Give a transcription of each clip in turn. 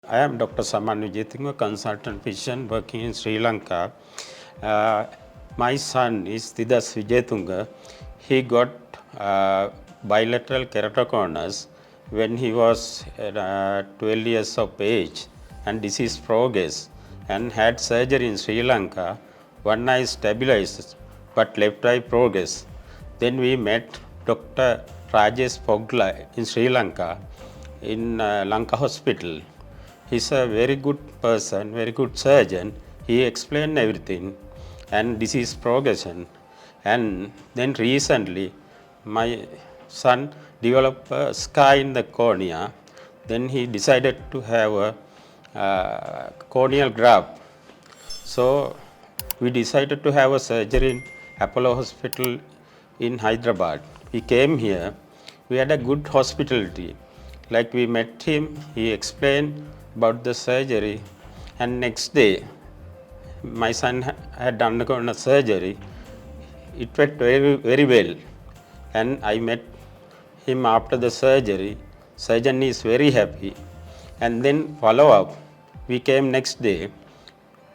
I am Dr. Wijethunga, consultant physician working in Sri Lanka. Uh, my son is Tidas Wijethunga. He got bilateral keratoconus when he was 12 years of age, and disease progressed and had surgery in Sri Lanka. One eye stabilized, but left eye progressed. Then we met Dr. Rajesh Fogla in Sri Lanka in Lanka Hospital. He's a very good person, very good surgeon. He explained everything and disease progression. And then recently, my son developed a scar in the cornea. Then he decided to have a corneal graft. So we decided to have a surgery in Apollo Hospital in Hyderabad. We came here. We had a good hospitality. Like we met him, he explained about the surgery, and next day my son had undergone a surgery. It went very well, and I met him after the surgery. Surgeon is very happy, and then follow up. We came next day.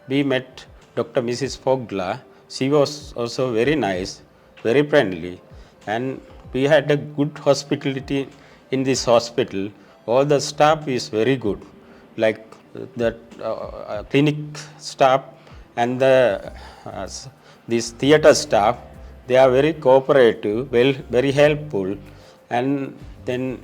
We met Dr. Mrs. Fogla. She was also very nice, very friendly, and we had a good hospitality in this hospital. All the staff is very good, like the clinic staff and the this theater staff. They are very cooperative, very helpful, and then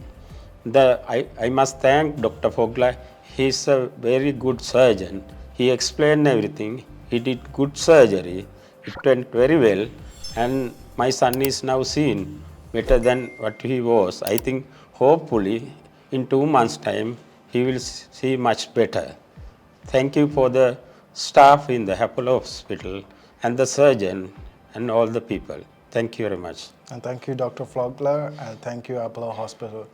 I must thank Dr. Fogla. He is a very good surgeon. He explained everything. He did good surgery. It went very well, and my son is now seen better than what he was. I think hopefully in 2 months' time he will see much better. Thank you for the staff in the Apollo Hospital and the surgeon and all the people. Thank you very much. And thank you, Dr. Fogla, and thank you, Apollo Hospital.